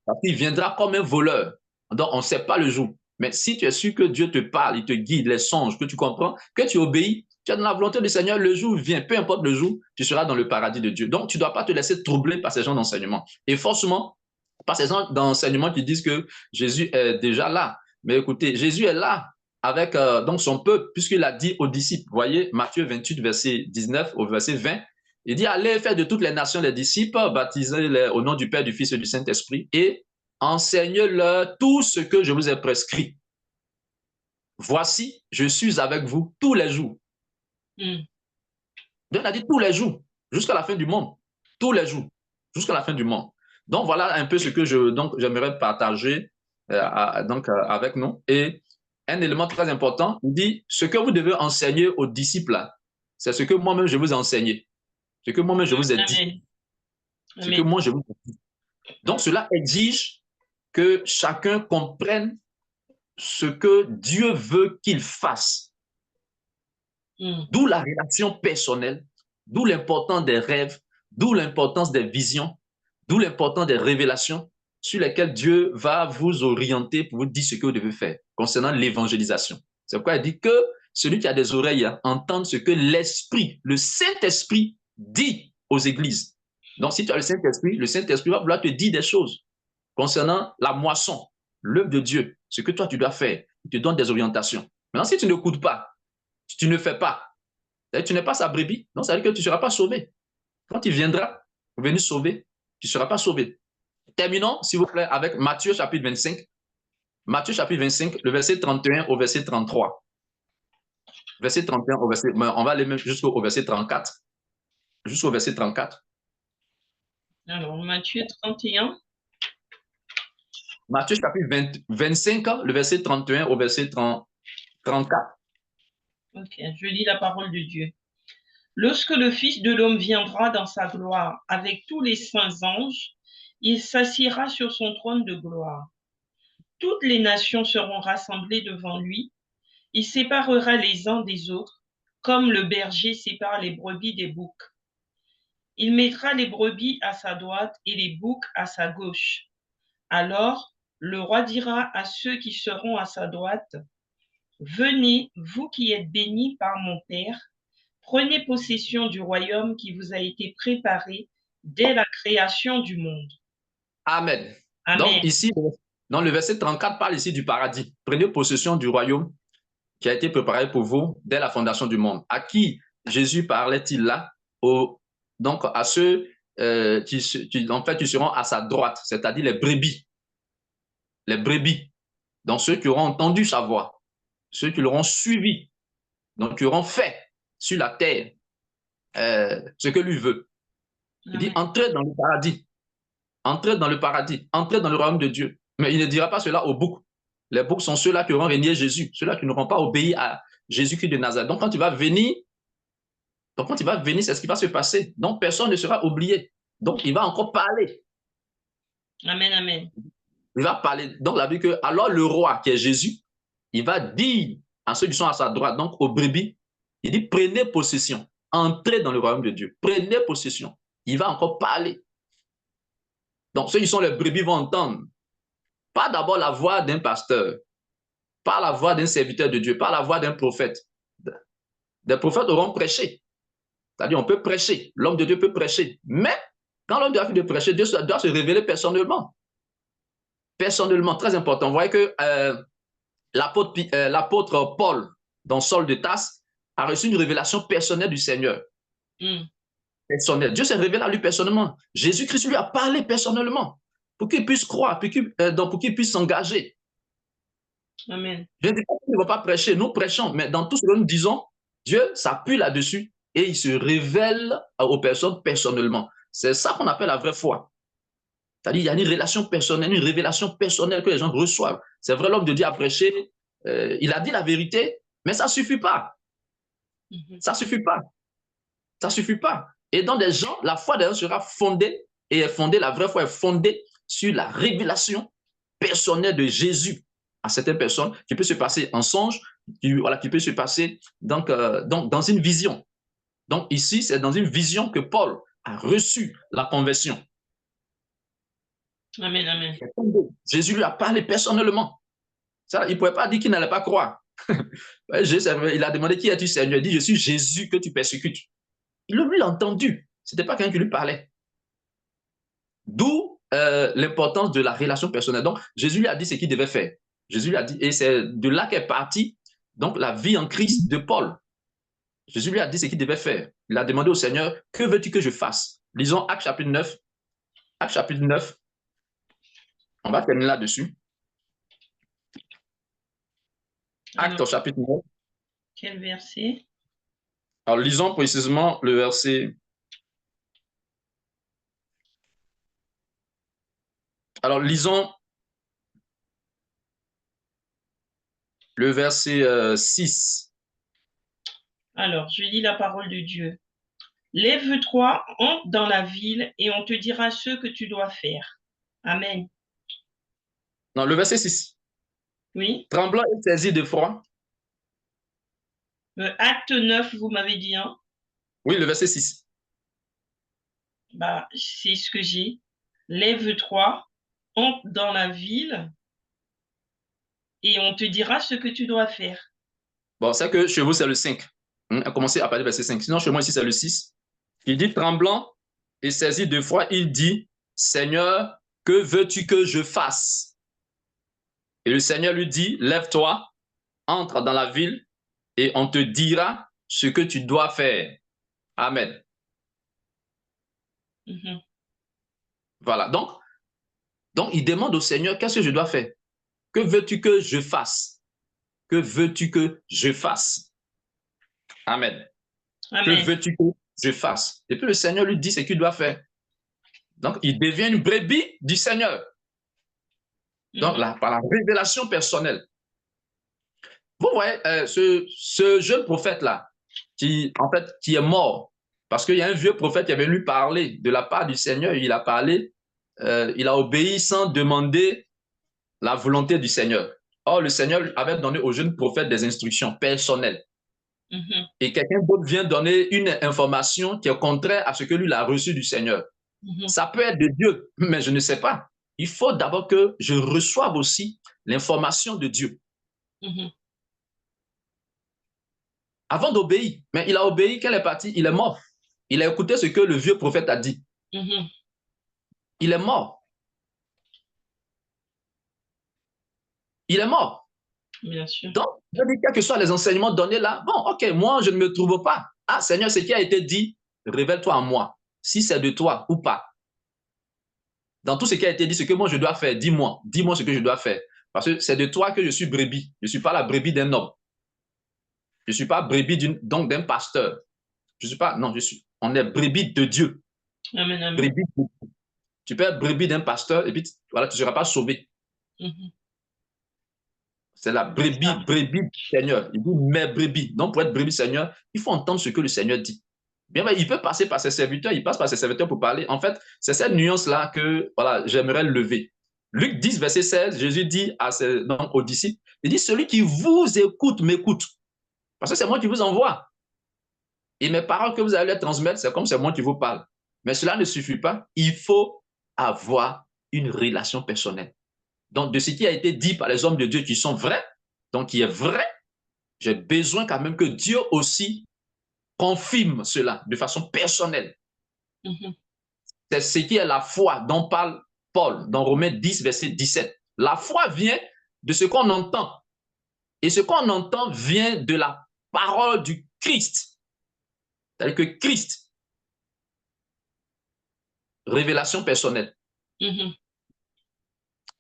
Parce qu'il viendra comme un voleur. Donc, on ne sait pas le jour. Mais si tu es sûr que Dieu te parle, il te guide, les songes, que tu comprends, que tu obéis, tu es dans la volonté du Seigneur, le jour vient, peu importe le jour, tu seras dans le paradis de Dieu. Donc, tu ne dois pas te laisser troubler par ces gens d'enseignement. Et forcément, par ces gens d'enseignement qui disent que Jésus est déjà là. Mais écoutez, Jésus est là avec donc son peuple, puisqu'il a dit aux disciples, voyez, Matthieu 28, verset 19 au verset 20, il dit, allez faire de toutes les nations les disciples, baptisez-les au nom du Père, du Fils et du Saint-Esprit, et enseignez-leur tout ce que je vous ai prescrit. Voici, je suis avec vous tous les jours. Dieu a dit tous les jours, jusqu'à la fin du monde. Tous les jours, jusqu'à la fin du monde. Donc, voilà un peu ce que j'aimerais partager avec nous. Et un élément très important, il dit, ce que vous devez enseigner aux disciples, c'est ce que moi-même je vous ai enseigné. Ce que moi-même je vous ai dit. Amen. Ce que moi je vous ai dit. Donc, cela exige que chacun comprenne ce que Dieu veut qu'il fasse. D'où la relation personnelle, d'où l'importance des rêves, d'où l'importance des visions, d'où l'importance des révélations sur lesquelles Dieu va vous orienter pour vous dire ce que vous devez faire concernant l'évangélisation. C'est pourquoi il dit que celui qui a des oreilles entende ce que l'Esprit, le Saint-Esprit dit aux églises. Donc, si tu as le Saint-Esprit va vouloir te dire des choses concernant la moisson, l'œuvre de Dieu, ce que toi tu dois faire. Il te donne des orientations. Maintenant, si tu n'écoutes pas, si tu ne fais pas, tu n'es pas sa brebis, donc ça veut dire que tu ne seras pas sauvé. Quand il viendra pour venir sauver, tu ne seras pas sauvé. Terminons, s'il vous plaît, avec Matthieu chapitre 25. Matthieu chapitre 25, le verset 31 au verset 33. Verset 31 au verset, on va aller même jusqu'au verset 34. Jusqu'au verset 34. Alors, Matthieu 31. Matthieu chapitre 25, le verset 31 au verset 34. Ok, je lis la parole de Dieu. Lorsque le Fils de l'homme viendra dans sa gloire avec tous les saints anges, il s'assiera sur son trône de gloire. Toutes les nations seront rassemblées devant lui. Il séparera les uns des autres, comme le berger sépare les brebis des boucs. Il mettra les brebis à sa droite et les boucs à sa gauche. Alors, le roi dira à ceux qui seront à sa droite, « Venez, vous qui êtes bénis par mon Père, prenez possession du royaume qui vous a été préparé dès la création du monde. » Amen. Amen. Donc ici, dans le verset 34 parle ici du paradis. Prenez possession du royaume qui a été préparé pour vous dès la fondation du monde. À qui Jésus parlait-il là? Donc à ceux qui en fait, qui seront à sa droite, c'est-à-dire les brebis. Les brebis. Donc ceux qui auront entendu sa voix, ceux qui l'auront suivi, donc qui auront fait sur la terre ce que lui veut. Il dit, entrez dans le paradis. Entrez dans le paradis. Entrez dans le royaume de Dieu. Mais il ne dira pas cela aux boucs. Les boucs sont ceux-là qui auront régné Jésus, ceux-là qui n'auront pas obéi à Jésus-Christ de Nazareth. Donc, quand il va venir, c'est ce qui va se passer. Donc, personne ne sera oublié. Donc, il va encore parler. Amen, amen. Il va parler. Donc, la Bible dit que, alors le roi, qui est Jésus, il va dire à ceux qui sont à sa droite, donc aux brebis, il dit, prenez possession. Entrez dans le royaume de Dieu. Prenez possession. Il va encore parler. Donc, ceux qui sont les brebis vont entendre. Pas d'abord la voix d'un pasteur, pas la voix d'un serviteur de Dieu, pas la voix d'un prophète. Des prophètes auront prêché. C'est-à-dire, on peut prêcher. L'homme de Dieu peut prêcher. Mais, quand l'homme doit finir de prêcher, Dieu doit se révéler personnellement. Personnellement, très important. Vous voyez que l'apôtre Paul, dans Saul de Tarse, a reçu une révélation personnelle du Seigneur. Personnelle. Dieu s'est révélé à lui personnellement. Jésus-Christ lui a parlé personnellement pour qu'il puisse croire, pour qu'il puisse s'engager. Amen. Je ne dis pas qu'il ne va pas prêcher, nous prêchons, mais dans tout ce que nous disons, Dieu s'appuie là-dessus et il se révèle aux personnes personnellement. C'est ça qu'on appelle la vraie foi. C'est-à-dire qu'il y a une relation personnelle, une révélation personnelle que les gens reçoivent. C'est vrai, l'homme de Dieu a prêché, il a dit la vérité, mais ça ne suffit pas. Ça ne suffit pas. Ça ne suffit pas. Et dans des gens, la foi des gens sera fondée, et est fondée, la vraie foi est fondée sur la révélation personnelle de Jésus à certaines personnes, qui peut se passer en songe, qui peut se passer donc, dans une vision. Donc ici, c'est dans une vision que Paul a reçu la conversion. Amen, amen. Jésus lui a parlé personnellement. Ça, il ne pouvait pas dire qu'il n'allait pas croire. Il a demandé qui es-tu, Seigneur? Il dit, je suis Jésus que tu persécutes. Il l'a entendu. Ce n'était pas quelqu'un qui lui parlait. D'où l'importance de la relation personnelle. Donc, Jésus lui a dit ce qu'il devait faire. Jésus lui a dit, et c'est de là qu'est partie donc la vie en Christ de Paul. Jésus lui a dit ce qu'il devait faire. Il a demandé au Seigneur, que veux-tu que je fasse? Lisons Actes chapitre 9. Actes chapitre 9. On va terminer là-dessus. Actes chapitre 9. Quel verset? Alors, lisons précisément le verset. Alors, lisons le verset 6. Alors, je lis la parole de Dieu. Lève-toi, entre dans la ville et on te dira ce que tu dois faire. Amen. Non, le verset 6. Oui. Tremblant et saisi d'effroi. Acte 9, vous m'avez dit, hein? Oui, le verset 6. Bah, c'est ce que j'ai. Lève-toi, entre dans la ville et on te dira ce que tu dois faire. Bon, c'est que chez vous, c'est le 5. On a commencé à parler du verset 5. Sinon, chez moi, ici, c'est le 6. Il dit, tremblant et saisi d'effroi, il dit, Seigneur, que veux-tu que je fasse? Et le Seigneur lui dit, lève-toi, entre dans la ville et on te dira ce que tu dois faire. Amen. Voilà. Donc, il demande au Seigneur, qu'est-ce que je dois faire? Que veux-tu que je fasse? Que veux-tu que je fasse? Amen. Amen. Que veux-tu que je fasse? Et puis le Seigneur lui dit ce qu'il doit faire. Donc, il devient une brebis du Seigneur. Donc, par la révélation personnelle. Vous voyez, ce jeune prophète-là, qui est mort, parce qu'il y a un vieux prophète qui avait lui parlé de la part du Seigneur, il a parlé, il a obéi sans demander la volonté du Seigneur. Or, le Seigneur avait donné au jeune prophète des instructions personnelles. Et quelqu'un d'autre vient donner une information qui est contraire à ce que lui il a reçu du Seigneur. Ça peut être de Dieu, mais je ne sais pas. Il faut d'abord que je reçoive aussi l'information de Dieu. Avant d'obéir. Mais il a obéi, qu'elle est partie, il est mort. Il a écouté ce que le vieux prophète a dit. Il est mort. Il est mort. Bien sûr. Donc, je dis, quels que soient les enseignements donnés là, bon, ok, moi, je ne me trouve pas. Ah, Seigneur, ce qui a été dit, révèle-toi à moi, si c'est de toi ou pas. Dans tout ce qui a été dit, ce que moi je dois faire, dis-moi ce que je dois faire. Parce que c'est de toi que je suis brebis. Je ne suis pas la brebis d'un homme. Je ne suis pas brebis d'un pasteur. Je suis pas, non, on est brebis de Dieu. Amen, amen. Brebis de Dieu. Tu peux être brebis d'un pasteur et puis voilà, tu ne seras pas sauvé. C'est la brebis du Seigneur. Il dit mes brebis. Donc, pour être brebis Seigneur, il faut entendre ce que le Seigneur dit. Bien, il peut passer par ses serviteurs, il passe par ses serviteurs pour parler. En fait, c'est cette nuance-là que voilà, j'aimerais lever. Luc 10, verset 16, Jésus dit aux disciples, il dit, celui qui vous écoute, m'écoute. Parce que c'est moi qui vous envoie. Et mes paroles que vous allez transmettre, c'est comme c'est moi qui vous parle. Mais cela ne suffit pas. Il faut avoir une relation personnelle. Donc, de ce qui a été dit par les hommes de Dieu qui sont vrais, donc qui est vrai, j'ai besoin quand même que Dieu aussi confirme cela de façon personnelle. C'est ce qui est la foi dont parle Paul dans Romains 10, verset 17. La foi vient de ce qu'on entend. Et ce qu'on entend vient de la parole du Christ. C'est-à-dire que Christ, révélation personnelle.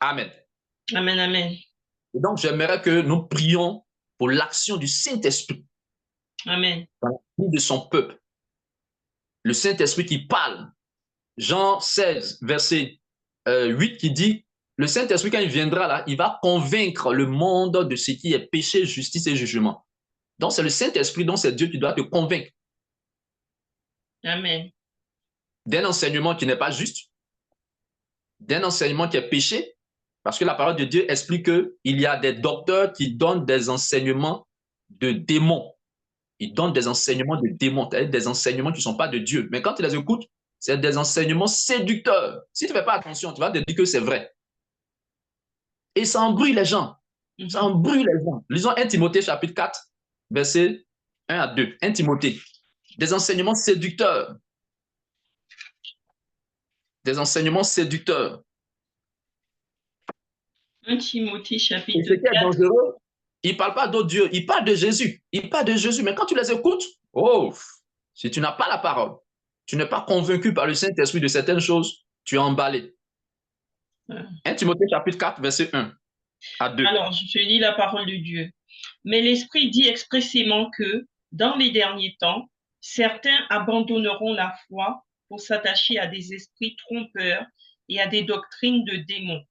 Amen. Amen, amen. Et donc, j'aimerais que nous prions pour l'action du Saint-Esprit. Amen. Dans la vie de son peuple. Le Saint-Esprit qui parle. Jean 16, verset 8, qui dit, le Saint-Esprit, quand il viendra là, il va convaincre le monde de ce qui est péché, justice et jugement. Donc, c'est le Saint-Esprit, donc c'est Dieu qui doit te convaincre. Amen. D'un enseignement qui n'est pas juste, d'un enseignement qui est péché, parce que la parole de Dieu explique qu'il y a des docteurs qui donnent des enseignements de démons. Ils donnent des enseignements de démons, c'est-à-dire des enseignements qui ne sont pas de Dieu. Mais quand tu les écoutes, c'est des enseignements séducteurs. Si tu ne fais pas attention, tu vas te dire que c'est vrai. Et ça embrouille les gens. Ça embrouille les gens. Lisons 1 Timothée chapitre 4, versets 1 à 2. 1 Timothée. Des enseignements séducteurs. Des enseignements séducteurs. 1 Timothée Et chapitre ce qui est 4. dangereux, il ne parle pas d'autre Dieu, il parle de Jésus. Il parle de Jésus, mais quand tu les écoutes, oh, si tu n'as pas la parole, tu n'es pas convaincu par le Saint-Esprit de certaines choses, tu es emballé. 1 Timothée chapitre 4, verset 1 à 2. Alors, je te lis la parole de Dieu. Mais l'Esprit dit expressément que, dans les derniers temps, certains abandonneront la foi pour s'attacher à des esprits trompeurs et à des doctrines de démons,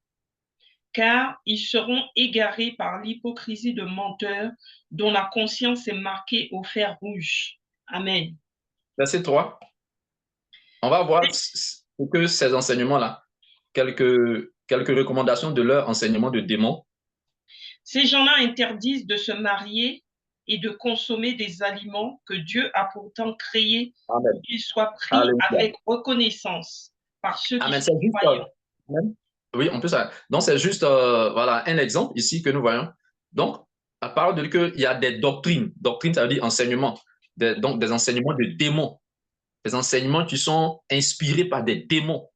car ils seront égarés par l'hypocrisie de menteurs dont la conscience est marquée au fer rouge. Amen. Verset 3. On va voir ce que ces enseignements-là, quelques recommandations de leur enseignement de démons. Ces gens-là interdisent de se marier et de consommer des aliments que Dieu a pourtant créés pour qu'ils soient pris avec reconnaissance par ceux qui sont croyants. Oui, on peut ça. Donc, c'est juste voilà, un exemple ici que nous voyons. Donc, à part de qu'il y a des doctrines. Doctrine, ça veut dire enseignement. Donc, des enseignements de démons. Des enseignements qui sont inspirés par des démons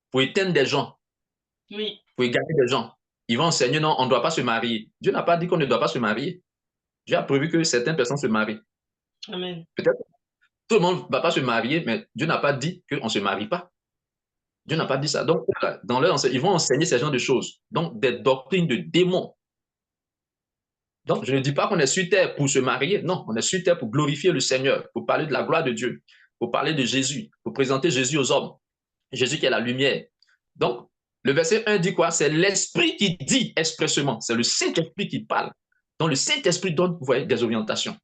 pour éteindre des gens, oui, pour égarer des gens. Ils vont enseigner, non, on ne doit pas se marier. Dieu n'a pas dit qu'on ne doit pas se marier. Dieu a prévu que certaines personnes se marient. Amen. Peut-être tout le monde ne va pas se marier, mais Dieu n'a pas dit qu'on ne se marie pas. Dieu n'a pas dit ça. Donc, dans leur ils vont enseigner ce genre de choses. Donc, des doctrines de démons. Donc, je ne dis pas qu'on est sur terre pour se marier. Non, on est sur terre pour glorifier le Seigneur, pour parler de la gloire de Dieu, pour parler de Jésus, pour présenter Jésus aux hommes. Jésus qui est la lumière. Donc, le verset 1 dit quoi? C'est l'Esprit qui dit expressement. C'est le Saint-Esprit qui parle. Donc, le Saint-Esprit donne, vous voyez, des orientations.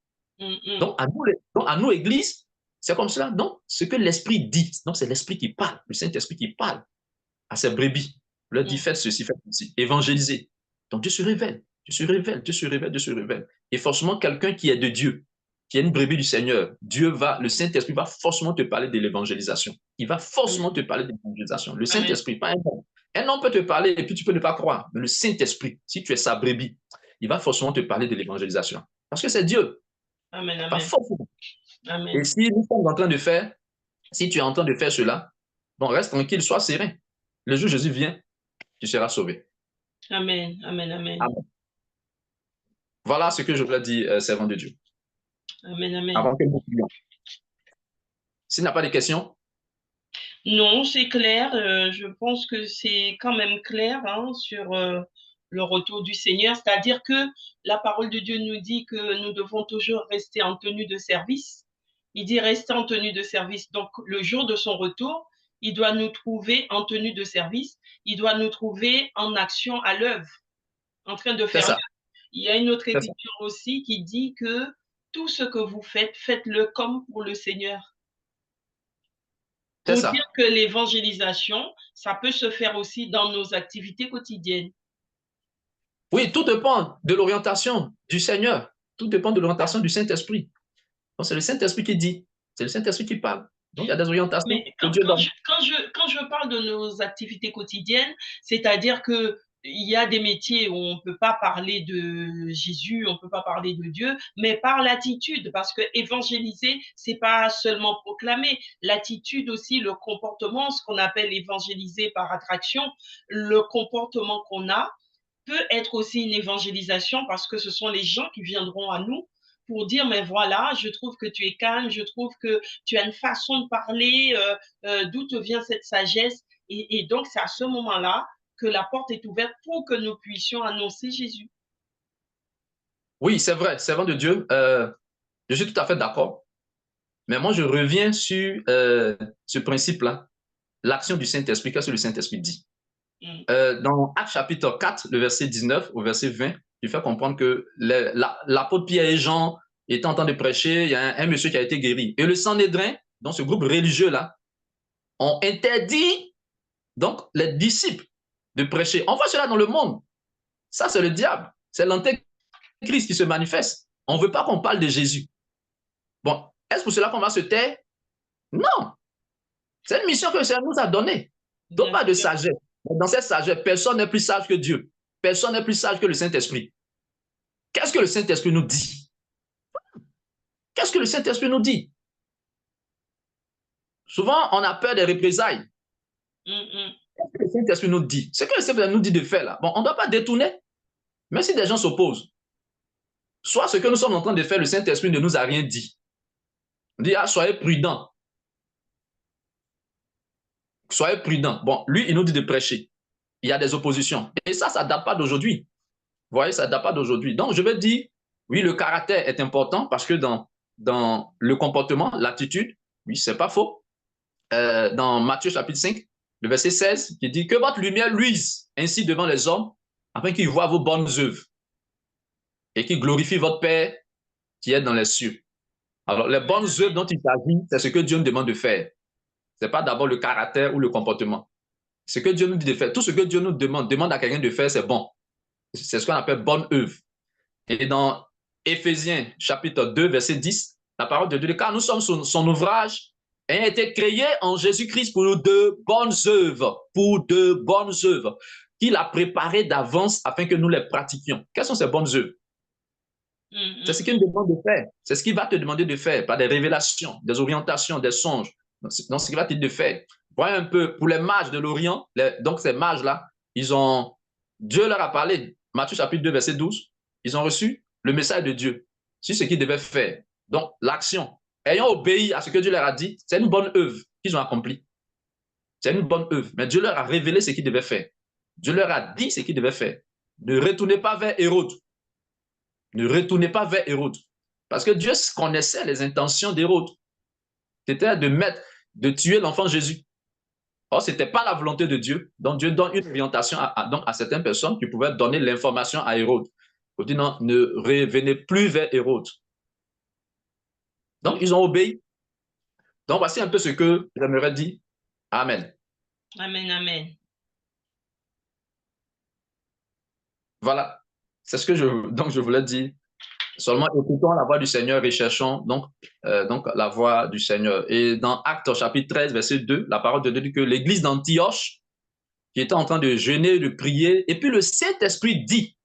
Donc, à nous, Église, c'est comme cela. Donc, ce que l'Esprit dit, donc c'est l'Esprit qui parle, le Saint-Esprit qui parle à ses brebis. Il leur dit, faites ceci, faites ceci, évangélisez. Donc, Dieu se révèle, Dieu se révèle, Dieu se révèle, Dieu se révèle. Et forcément, quelqu'un qui est de Dieu, qui est une brebis du Seigneur, le Saint-Esprit va forcément te parler de l'évangélisation. Il va forcément te parler de l'évangélisation. Le Saint-Esprit, pas un homme. Un homme peut te parler et puis tu peux ne pas croire. Mais le Saint-Esprit, si tu es sa brebis, il va forcément te parler de l'évangélisation. Parce que c'est Dieu. Amen, amen. Pas forcément. Amen. Et si nous sommes en train de faire, si tu es en train de faire cela, bon, reste tranquille, sois serein. Le jour où Jésus vient, tu seras sauvé. Amen, amen, amen. Amen. Voilà ce que je voulais dire, servant de Dieu. Amen, amen. Avant que nous prions. S'il n'y a pas de questions? Non, c'est clair. Je pense que c'est quand même clair sur le retour du Seigneur. C'est-à-dire que la parole de Dieu nous dit que nous devons toujours rester en tenue de service. Il dit rester en tenue de service. Donc, le jour de son retour, il doit nous trouver en tenue de service. Il doit nous trouver en action à l'œuvre, en train de faire. Il y a une autre écriture aussi qui dit que tout ce que vous faites, faites-le comme pour le Seigneur. Pour dire que l'évangélisation, ça peut se faire aussi dans nos activités quotidiennes. Oui, tout dépend de l'orientation du Seigneur. Tout dépend de l'orientation du Saint-Esprit. Donc, c'est le Saint-Esprit qui dit. C'est le Saint-Esprit qui parle. Donc, il y a des orientations que Dieu donne. Quand je parle de nos activités quotidiennes, c'est-à-dire que il y a des métiers où on ne peut pas parler de Jésus, on ne peut pas parler de Dieu, mais par l'attitude, parce que évangéliser, c'est pas seulement proclamer, l'attitude aussi, le comportement, ce qu'on appelle évangéliser par attraction, le comportement qu'on a peut être aussi une évangélisation parce que ce sont les gens qui viendront à nous pour dire, mais voilà, je trouve que tu es calme, je trouve que tu as une façon de parler, d'où te vient cette sagesse. Et donc, c'est à ce moment-là que la porte est ouverte pour que nous puissions annoncer Jésus. Oui, c'est vrai, servant de Dieu, je suis tout à fait d'accord. Mais moi, je reviens sur ce principe-là, l'action du Saint-Esprit, qu'est-ce que le Saint-Esprit dit? Dans Actes chapitre 4, le verset 19 au verset 20, il fait comprendre que l'apôtre Pierre et Jean étaient en train de prêcher, il y a un monsieur qui a été guéri. Et le Sanhédrin, dans ce groupe religieux-là, ont interdit donc les disciples de prêcher. On voit cela dans le monde. Ça, c'est le diable. C'est l'antéchrist qui se manifeste. On ne veut pas qu'on parle de Jésus. Bon, est-ce pour cela qu'on va se taire? Non. C'est une mission que le Seigneur nous a donnée. Donc, pas de sagesse. Dans cette sagesse, personne n'est plus sage que Dieu. Personne n'est plus sage que le Saint-Esprit. Qu'est-ce que le Saint-Esprit nous dit? Qu'est-ce que le Saint-Esprit nous dit? Souvent, on a peur des représailles. Qu'est-ce que le Saint-Esprit nous dit? Ce que le Saint-Esprit nous dit de faire là, bon, on ne doit pas détourner. Même si des gens s'opposent. Soit ce que nous sommes en train de faire, le Saint-Esprit ne nous a rien dit. On dit, ah, soyez prudents. Soyez prudents. Bon, lui, il nous dit de prêcher. Il y a des oppositions. Et ça ne date pas d'aujourd'hui. Vous voyez, ça ne date pas d'aujourd'hui. Donc, je veux dire, oui, le caractère est important parce que dans le comportement, l'attitude, oui, ce n'est pas faux. Dans Matthieu chapitre 5, le verset 16, qui dit que votre lumière luise ainsi devant les hommes, afin qu'ils voient vos bonnes œuvres et qu'ils glorifient votre Père qui est dans les cieux. Alors, les bonnes œuvres dont il s'agit, c'est ce que Dieu nous demande de faire. Ce n'est pas d'abord le caractère ou le comportement. Ce que Dieu nous dit de faire, tout ce que Dieu nous demande à quelqu'un de faire, c'est bon. C'est ce qu'on appelle bonne œuvre. Et dans Éphésiens chapitre 2, verset 10, la parole de Dieu dit, car nous sommes son ouvrage, ayant été créés en Jésus-Christ pour de bonnes œuvres, qu'il a préparées d'avance afin que nous les pratiquions. Quelles sont ces bonnes œuvres? C'est ce qu'il nous demande de faire. C'est ce qu'il va te demander de faire par des révélations, des orientations, des songes. Donc, ce qu'il va te dire de faire. Voyez un peu, pour les mages de l'Orient, donc ces mages-là, Dieu leur a parlé. Matthieu chapitre 2, verset 12, ils ont reçu le message de Dieu sur ce qu'ils devaient faire. Donc, l'action. Ayant obéi à ce que Dieu leur a dit, c'est une bonne œuvre qu'ils ont accomplie. C'est une bonne œuvre. Mais Dieu leur a révélé ce qu'ils devaient faire. Dieu leur a dit ce qu'ils devaient faire. Ne retournez pas vers Hérode. Ne retournez pas vers Hérode. Parce que Dieu connaissait les intentions d'Hérode. C'était de tuer l'enfant Jésus. Or, ce n'était pas la volonté de Dieu. Donc, Dieu donne une orientation à certaines personnes qui pouvaient donner l'information à Hérode. Il dit non, ne revenez plus vers Hérode. Donc, ils ont obéi. Donc, voici un peu ce que j'aimerais dire. Amen. Amen, amen. Voilà. C'est ce que je voulais dire. Seulement écoutons la voix du Seigneur et cherchons donc la voix du Seigneur. Et dans Actes chapitre 13, verset 2, la parole de Dieu dit que l'église d'Antioche, qui était en train de jeûner, de prier, et puis le Saint-Esprit dit,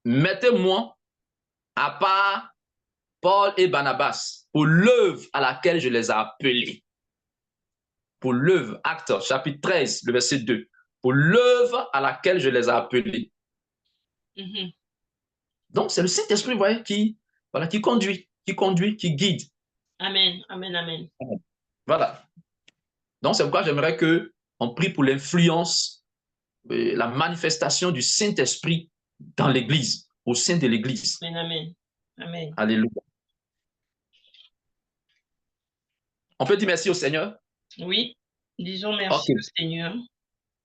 mettez-moi à part Paul et Barnabas pour l'œuvre à laquelle je les ai appelés. Pour l'œuvre, Actes chapitre 13, le verset 2, pour l'œuvre à laquelle je les ai appelés. Donc, c'est le Saint-Esprit, vous voyez, qui conduit, qui guide. Amen, amen, amen. Voilà. Donc, c'est pourquoi j'aimerais qu'on prie pour l'influence, la manifestation du Saint-Esprit dans l'Église, au sein de l'Église. Amen, amen, amen. Alléluia. On peut dire merci au Seigneur? Oui, disons merci au Seigneur.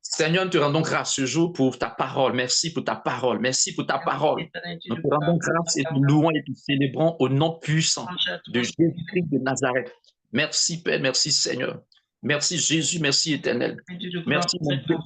Seigneur, nous te rendons grâce ce jour pour ta parole. Merci pour ta parole. Merci pour ta parole. Nous te rendons grâce et nous louons et nous célébrons au nom puissant de Jésus-Christ de Nazareth. Merci Père, merci Seigneur. Merci Jésus, merci Éternel. Merci mon Dieu.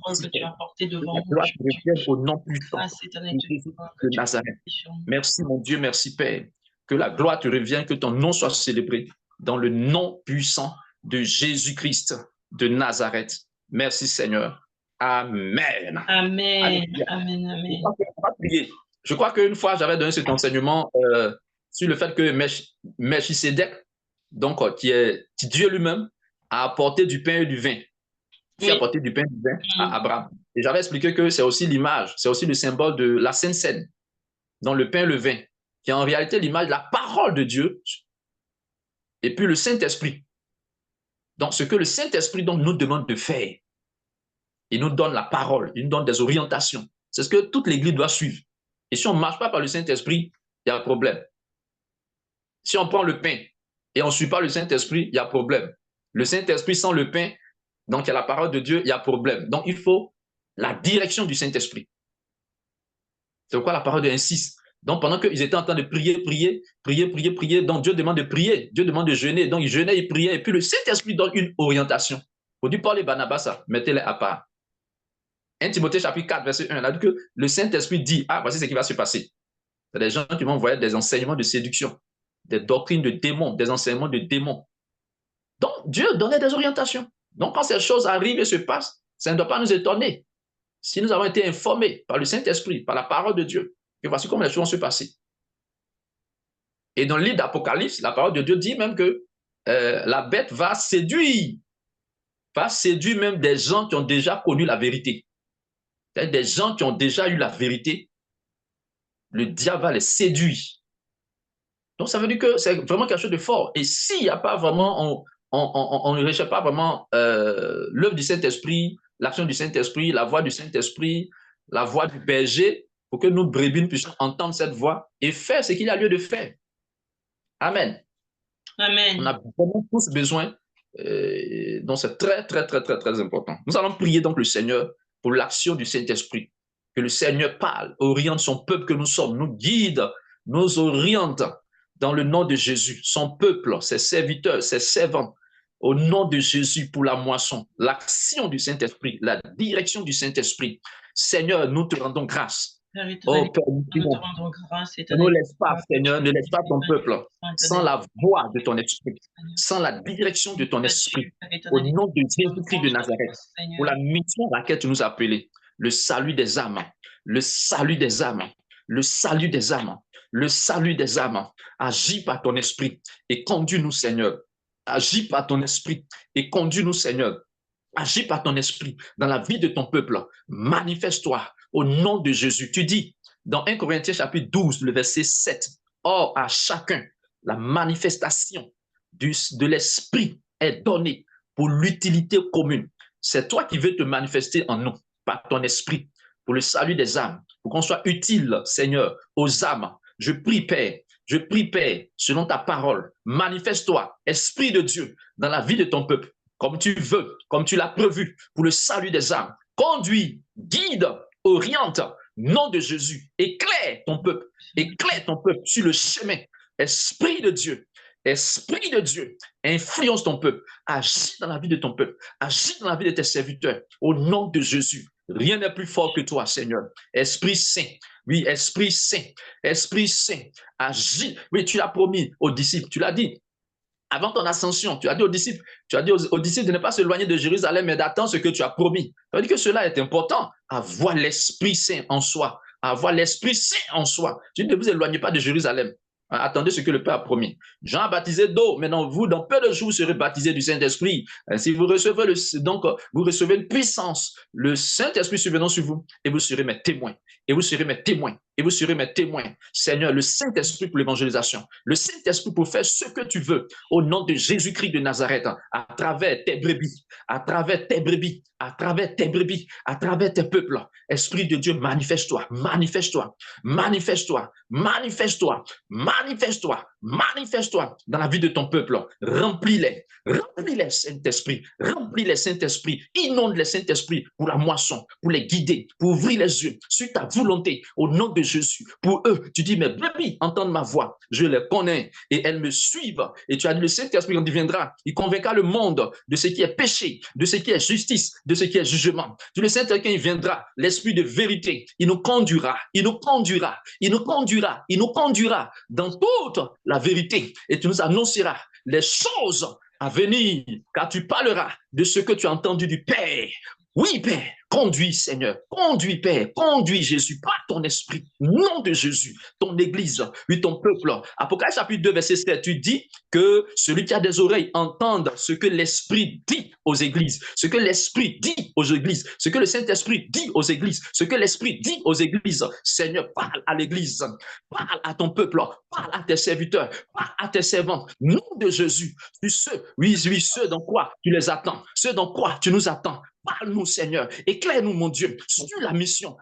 Au nom puissant de Jésus de Nazareth. Merci mon Dieu, merci Père. Que la gloire te revienne, que ton nom soit célébré dans le nom puissant de Jésus-Christ de Nazareth. Merci Seigneur. Amen. Amen. Amen. Amen. Je crois qu'une fois, j'avais donné cet enseignement sur le fait que Melchisédek, donc qui est Dieu lui-même, a apporté du pain et du vin. Il a apporté du pain et du vin à Abraham. Et j'avais expliqué que c'est aussi l'image, c'est aussi le symbole de la Sainte Seine, dans le pain et le vin, qui est en réalité l'image de la parole de Dieu et puis le Saint-Esprit. Donc, ce que le Saint-Esprit nous demande de faire, il nous donne la parole, il nous donne des orientations. C'est ce que toute l'Église doit suivre. Et si on ne marche pas par le Saint-Esprit, il y a un problème. Si on prend le pain et on ne suit pas le Saint-Esprit, il y a un problème. Le Saint-Esprit sans le pain, donc il y a la parole de Dieu, il y a un problème. Donc il faut la direction du Saint-Esprit. C'est pourquoi la parole de Dieu insiste. Donc pendant qu'ils étaient en train de prier, donc Dieu demande de prier, Dieu demande de jeûner. Donc ils jeûnaient, ils priaient, et puis le Saint-Esprit donne une orientation. On dit Paul et Barnabas, mettez-les à part. 1 Timothée chapitre 4, verset 1, là, dit que le Saint-Esprit dit, ah, voici ce qui va se passer. C'est des gens qui vont envoyer des enseignements de séduction. des doctrines de démons, des enseignements de démons. Donc, Dieu donnait des orientations. Donc, quand ces choses arrivent et se passent, ça ne doit pas nous étonner. Si nous avons été informés par le Saint-Esprit, par la parole de Dieu, que voici comment les choses vont se passer. Et dans le livre d'Apocalypse, la parole de Dieu dit même que la bête va séduire même des gens qui ont déjà connu la vérité. C'est-à-dire des gens qui ont déjà eu la vérité. Le diable va les séduire. Donc, ça veut dire que c'est vraiment quelque chose de fort. Et s'il n'y a pas vraiment, on ne recherche pas vraiment l'œuvre du Saint-Esprit, l'action du Saint-Esprit, la voix du Saint-Esprit, la voix du berger, pour que nous, brebis, puissions entendre cette voix et faire ce qu'il y a lieu de faire. Amen. Amen. On a vraiment tous besoin, donc c'est très, très, très, très, très important. Nous allons prier donc le Seigneur pour l'action du Saint-Esprit. Que le Seigneur parle, oriente son peuple que nous sommes, nous guide, nous oriente dans le nom de Jésus, son peuple, ses serviteurs, ses servants, au nom de Jésus pour la moisson, l'action du Saint-Esprit, la direction du Saint-Esprit. Seigneur, nous te rendons grâce. Oh Père, nous te rendons grâce. Ne laisse pas, Seigneur, ne laisse pas ton peuple sans la voix de ton esprit, sans la direction de ton esprit. Au nom de Jésus-Christ de Nazareth, pour la mission à laquelle tu nous as appelés, le salut des âmes, le salut des âmes, le salut des âmes, le salut des âmes. Agis par ton esprit et conduis-nous, Seigneur. Agis par ton esprit et conduis-nous, Seigneur. Agis par ton esprit dans la vie de ton peuple. Manifeste-toi au nom de Jésus. Tu dis dans 1 Corinthiens chapitre 12, le verset 7, « Or, à chacun, la manifestation de l'esprit est donnée pour l'utilité commune. » C'est toi qui veux te manifester en nous par ton esprit pour le salut des âmes, pour qu'on soit utile, Seigneur, aux âmes. Je prie, Père, selon ta parole, manifeste-toi, Esprit de Dieu, dans la vie de ton peuple, comme tu veux, comme tu l'as prévu, pour le salut des âmes. Conduis, guide, oriente, nom de Jésus, éclaire ton peuple sur le chemin. Esprit de Dieu, influence ton peuple, agis dans la vie de ton peuple, agis dans la vie de tes serviteurs, au nom de Jésus. Rien n'est plus fort que toi, Seigneur. Esprit Saint, oui, Esprit Saint, agis. Oui, tu l'as promis aux disciples, tu l'as dit. Avant ton ascension, tu as dit aux disciples, de ne pas s'éloigner de Jérusalem, mais d'attendre ce que tu as promis. Ça veut dire que cela est important, avoir l'Esprit Saint en soi, Tu ne vous éloignez pas de Jérusalem. Attendez ce que le Père a promis. Jean a baptisé d'eau, maintenant vous, dans peu de jours, vous serez baptisés du Saint-Esprit. Si vous recevez vous recevez une puissance, le Saint-Esprit survenant sur vous, et vous serez mes témoins. Seigneur, le Saint-Esprit pour l'évangélisation, le Saint-Esprit pour faire ce que tu veux, au nom de Jésus-Christ de Nazareth, à travers tes brebis, à travers tes peuples. Esprit de Dieu, manifeste-toi dans la vie de ton peuple. Remplis-les, Saint-Esprit, inonde les Saint-Esprit pour la moisson, pour les guider, pour ouvrir les yeux sur ta volonté, au nom de Jésus. Pour eux, tu dis, mes brebis entendent ma voix, je les connais et elles me suivent. Et tu as dit, le Saint-Esprit, quand il viendra, il convaincra le monde de ce qui est péché, de ce qui est justice, de ce qui est jugement. Tu le Saint-Esprit, quand il viendra, l'Esprit de vérité, il nous conduira dans toute la vérité, et tu nous annonceras les choses à venir, car tu parleras de ce que tu as entendu du Père. Oui, Père, conduis, Seigneur, conduis, Père, conduis, Jésus, par ton esprit, nom de Jésus, ton église, oui, ton peuple. Apocalypse chapitre 2, verset 7, tu dis que celui qui a des oreilles entende ce que l'Esprit dit aux églises, ce que l'Esprit dit aux églises, ce que le Saint-Esprit dit aux églises, ce que l'Esprit dit aux églises. Seigneur, parle à l'église, parle à ton peuple, parle à tes serviteurs, parle à tes servants, nom de Jésus, ceux dans quoi tu les attends, ceux dans quoi tu nous attends. Parle-nous, Seigneur. Éclaire-nous, mon Dieu, sur la mission.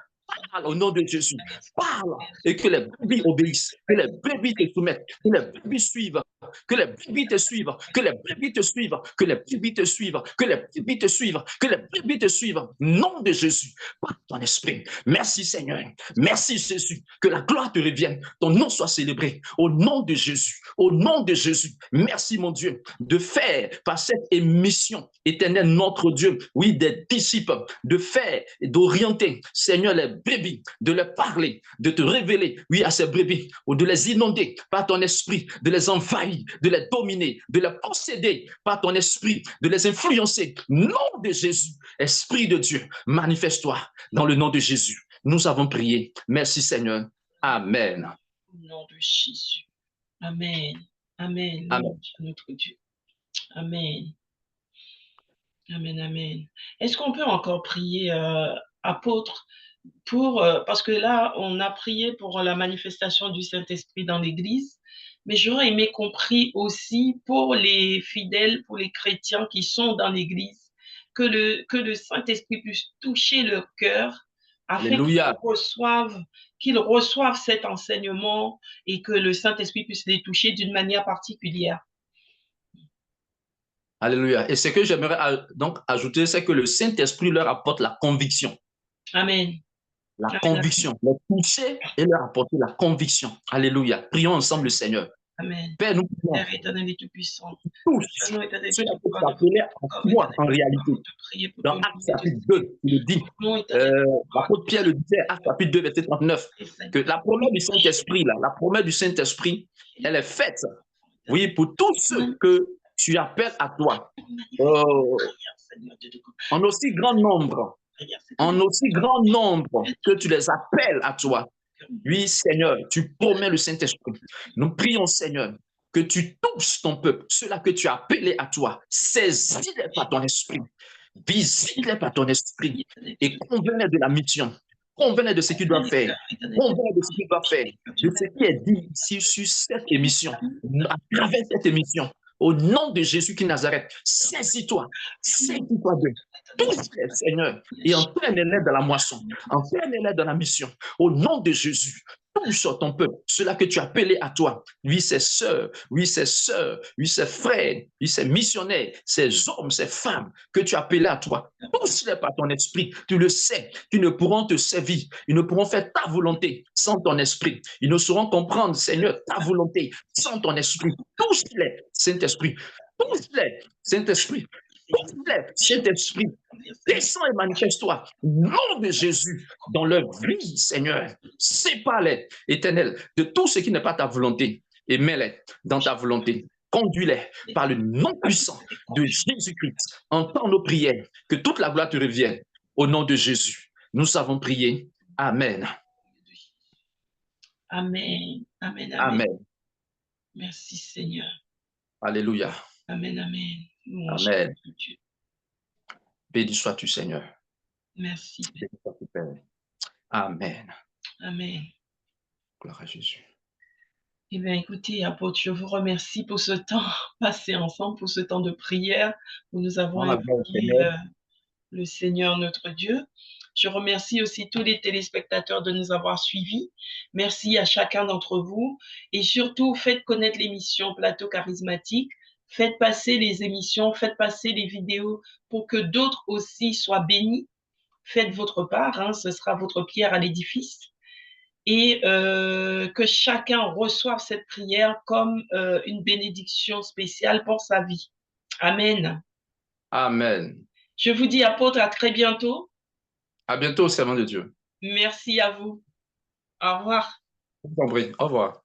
Parle au nom de Jésus. Parle et que les brebis obéissent, que les brebis te soumettent, que les brebis suivent, que les brebis te suivent, que les brebis te suivent, que les brebis te suivent, que les brebis te suivent, que les brebis te suivent. Nom de Jésus, par ton esprit. Merci, Seigneur. Merci, Jésus. Que la gloire te revienne. Ton nom soit célébré. Au nom de Jésus. Au nom de Jésus. Merci, mon Dieu, de faire par cette émission éternelle, notre Dieu, oui, des disciples, de faire et d'orienter, Seigneur, les brebis, de leur parler, de te révéler, oui, à ces brebis, ou de les inonder par ton esprit, de les envahir, de les dominer, de les posséder par ton esprit, de les influencer. Nom de Jésus, Esprit de Dieu, manifeste-toi dans le nom de Jésus. Nous avons prié. Merci Seigneur. Amen. Au nom de Jésus. Amen. Amen. Amen. Louange à notre Dieu. Amen. Amen, amen. Est-ce qu'on peut encore prier, apôtre, pour, parce que là, on a prié pour la manifestation du Saint-Esprit dans l'Église, mais j'aurais aimé qu'on prie aussi pour les fidèles, pour les chrétiens qui sont dans l'Église, que le Saint-Esprit puisse toucher leur cœur afin Alléluia. qu'ils reçoivent cet enseignement et que le Saint-Esprit puisse les toucher d'une manière particulière. Alléluia. Et ce que j'aimerais donc ajouter, c'est que le Saint-Esprit leur apporte la conviction. Amen. La Amen. conviction. Les toucher et leur apporter la conviction. Alléluia. Prions ensemble le Seigneur. Amen. Père, nous prions. Père éternel et tout-puissant. Tous ceux qui t'appelaient en toi en réalité. Dans Actes chapitre 2, il le dit, l'apôtre Pierre le disait, Actes chapitre 2, verset 39, que la promesse du Saint-Esprit, là, la promesse du Saint-Esprit, elle est faite, oui, pour tous ceux que tu appelles à toi, en aussi grand nombre, que tu les appelles à toi. Oui, Seigneur, tu promets le Saint-Esprit. Nous prions, Seigneur, que tu touches ton peuple, ceux-là que tu as appelés à toi. Saisis-les par ton esprit. Visite-les par ton esprit et convainc-les de la mission. Convainc-les de ce qu'ils doivent faire. Convainc-les de ce qu'ils doivent faire. De ce qui est dit ici sur cette émission, à travers cette émission. Au nom de Jésus qui Nazareth, saisis-toi d'eux. Touche-les, Seigneur, et entraîne-les dans la moisson, entraîne-les dans la mission. Au nom de Jésus, touche ton peuple, ceux-là que tu as appelés à toi. Oui, ses sœurs, oui, ses frères, oui, ses missionnaires, ces hommes, ces femmes que tu as appelés à toi. Touche-les par ton esprit. Tu le sais, ils ne pourront te servir, ils ne pourront faire ta volonté sans ton esprit. Ils ne sauront comprendre, Seigneur, ta volonté sans ton esprit. Touche-les, Saint-Esprit. Touche-les, Saint-Esprit. Touche-les, Saint-Esprit. Descends et manifeste-toi, nom de Jésus, dans leur vie, Seigneur. Sépare-les, Éternel, de tout ce qui n'est pas ta volonté et mets-les dans ta volonté. Conduis-les par le nom puissant de Jésus-Christ. Entends nos prières, que toute la gloire te revienne. Au nom de Jésus, nous avons prié. Amen. Amen. Amen. Amen. Amen. Merci, Seigneur. Alléluia. Amen. Amen. Amen. Béni sois-tu, Seigneur. Merci. Béni sois-tu, Père. Amen. Amen. Gloire à Jésus. Eh bien, écoutez, apôtre, je vous remercie pour ce temps passé ensemble, pour ce temps de prière où nous avons invoqué le Seigneur notre Dieu. Je remercie aussi tous les téléspectateurs de nous avoir suivis. Merci à chacun d'entre vous. Et surtout, faites connaître l'émission Plateau Charismatique. Faites passer les émissions, faites passer les vidéos pour que d'autres aussi soient bénis. Faites votre part, hein, ce sera votre pierre à l'édifice. Et que chacun reçoive cette prière comme une bénédiction spéciale pour sa vie. Amen. Amen. Je vous dis, apôtre, à très bientôt. À bientôt, servant de Dieu. Merci à vous. Au revoir. Au revoir.